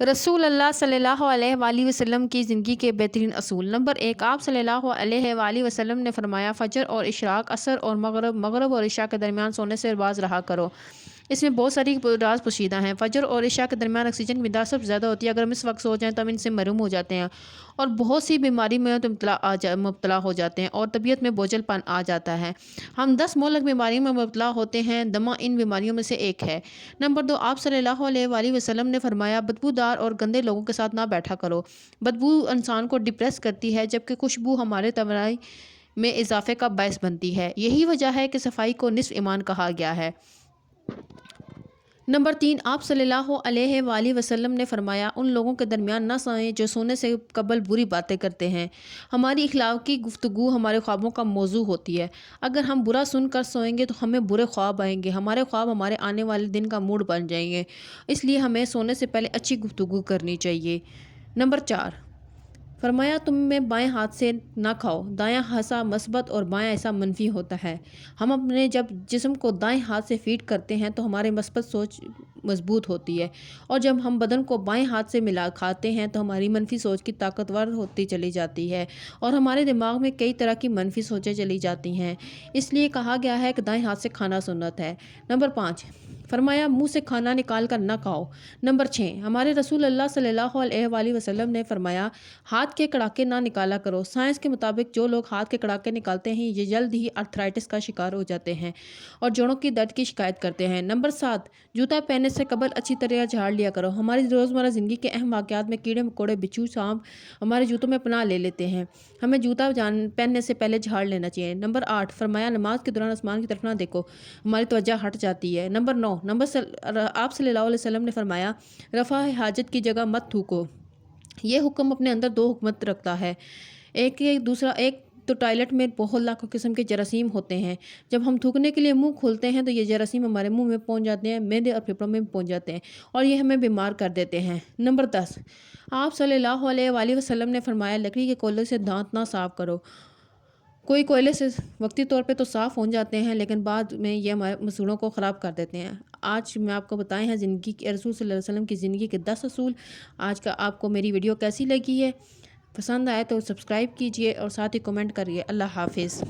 رسول اللہ صلی اللہ علیہ وآلہ وسلم کی زندگی کے بہترین اصول۔ نمبر 1، آپ صلی اللہ علیہ وآلہ وسلم نے فرمایا، فجر اور اشراق، عصر اور مغرب اور عشاء کے درمیان سونے سے باز رہا کرو۔ اس میں بہت ساری راز پوشیدہ ہیں۔ فجر اور عشاء کے درمیان آکسیجن کی مقدار سب سے زیادہ ہوتی ہے۔ اگر ہم اس وقت سو جائیں تو ہم ان سے محروم ہو جاتے ہیں اور بہت سی بیماری میں مبتلا ہو جاتے ہیں اور طبیعت میں بوجھل پن آ جاتا ہے۔ ہم 10 مہلک بیماریوں میں مبتلا ہوتے ہیں، دمہ ان بیماریوں میں سے ایک ہے۔ نمبر 2، آپ صلی اللہ علیہ وآلہ وسلم نے فرمایا، بدبودار اور گندے لوگوں کے ساتھ نہ بیٹھا کرو۔ بدبو انسان کو ڈپریس کرتی ہے، جبکہ خوشبو ہمارے توانائی میں اضافے کا باعث بنتی ہے۔ یہی وجہ ہے کہ صفائی کو نصف ایمان کہا گیا ہے۔ نمبر 3، آپ صلی اللہ علیہ وآلہ وسلم نے فرمایا، ان لوگوں کے درمیان نہ سوئیں جو سونے سے قبل بری باتیں کرتے ہیں۔ ہماری اخلاقی گفتگو ہمارے خوابوں کا موضوع ہوتی ہے۔ اگر ہم برا سن کر سوئیں گے تو ہمیں برے خواب آئیں گے، ہمارے خواب ہمارے آنے والے دن کا موڈ بن جائیں گے۔ اس لیے ہمیں سونے سے پہلے اچھی گفتگو کرنی چاہیے۔ نمبر 4، فرمایا، تم میں بائیں ہاتھ سے نہ کھاؤ، دایاں حصہ مثبت اور بایاں حصہ منفی ہوتا ہے۔ ہم اپنے جب جسم کو دائیں ہاتھ سے فیڈ کرتے ہیں تو ہمارے مثبت سوچ مضبوط ہوتی ہے، اور جب ہم بدن کو بائیں ہاتھ سے ملا کھاتے ہیں تو ہماری منفی سوچ کی طاقتور ہوتی چلی جاتی ہے اور ہمارے دماغ میں کئی طرح کی منفی سوچیں چلی جاتی ہیں۔ اس لیے کہا گیا ہے کہ دائیں ہاتھ سے کھانا سنت ہے۔ نمبر 5، فرمایا، منہ سے کھانا نکال کر نہ کھاؤ۔ نمبر 6، ہمارے رسول اللہ صلی اللہ علیہ وآلہ وسلم نے فرمایا، ہاتھ کے کڑاکے نہ نکالا کرو۔ سائنس کے مطابق جو لوگ ہاتھ کے کڑاکے نکالتے ہیں یہ جلد ہی آرتھرائٹس کا شکار ہو جاتے ہیں اور جوڑوں کی درد کی شکایت کرتے ہیں۔ نمبر 7، جوتا پہننے سے قبل اچھی طرح جھاڑ لیا کرو۔ ہماری روزمرہ زندگی کے اہم واقعات میں کیڑے مکوڑے، بچھو، سانپ ہمارے جوتوں میں پناہ لے لیتے ہیں، ہمیں جوتا پہننے سے پہلے جھاڑ لینا چاہیے۔ نمبر 8، فرمایا، نماز کے دوران آسمان کی طرف نہ دیکھو، ہماری توجہ ہٹ جاتی ہے۔ نمبر 9، آپ صلی اللہ علیہ وسلم نے فرمایا، رفع حاجت کی جگہ مت تھوکو۔ یہ حکم اپنے اندر 2 حکمت رکھتا ہے۔ ایک تو ٹوائلٹ میں بہت لاکھوں قسم کے جراثیم ہوتے ہیں۔ جب ہم تھوکنے کے لیے منہ کھولتے ہیں تو یہ جراثیم ہمارے منہ میں پہنچ جاتے ہیں، معدے اور پھیپھڑوں میں پہنچ جاتے ہیں اور یہ ہمیں بیمار کر دیتے ہیں۔ نمبر 10، آپ صلی اللہ علیہ وآلہ وسلم نے فرمایا، لکڑی کے کوئلے سے دانت نہ صاف کرو۔ کوئی کوئلے سے وقتی طور پہ تو صاف ہو جاتے ہیں لیکن بعد میں یہ ہمارے مسوڑوں کو خراب کر دیتے ہیں۔ آج میں آپ کو بتائے ہیں زندگی کے رسول صلی اللہ علیہ وسلم کی زندگی کے 10 اصول۔ آج کا آپ کو میری ویڈیو کیسی لگی ہے؟ پسند آئے تو سبسکرائب کیجئے اور ساتھ ہی کمنٹ کریے۔ اللہ حافظ۔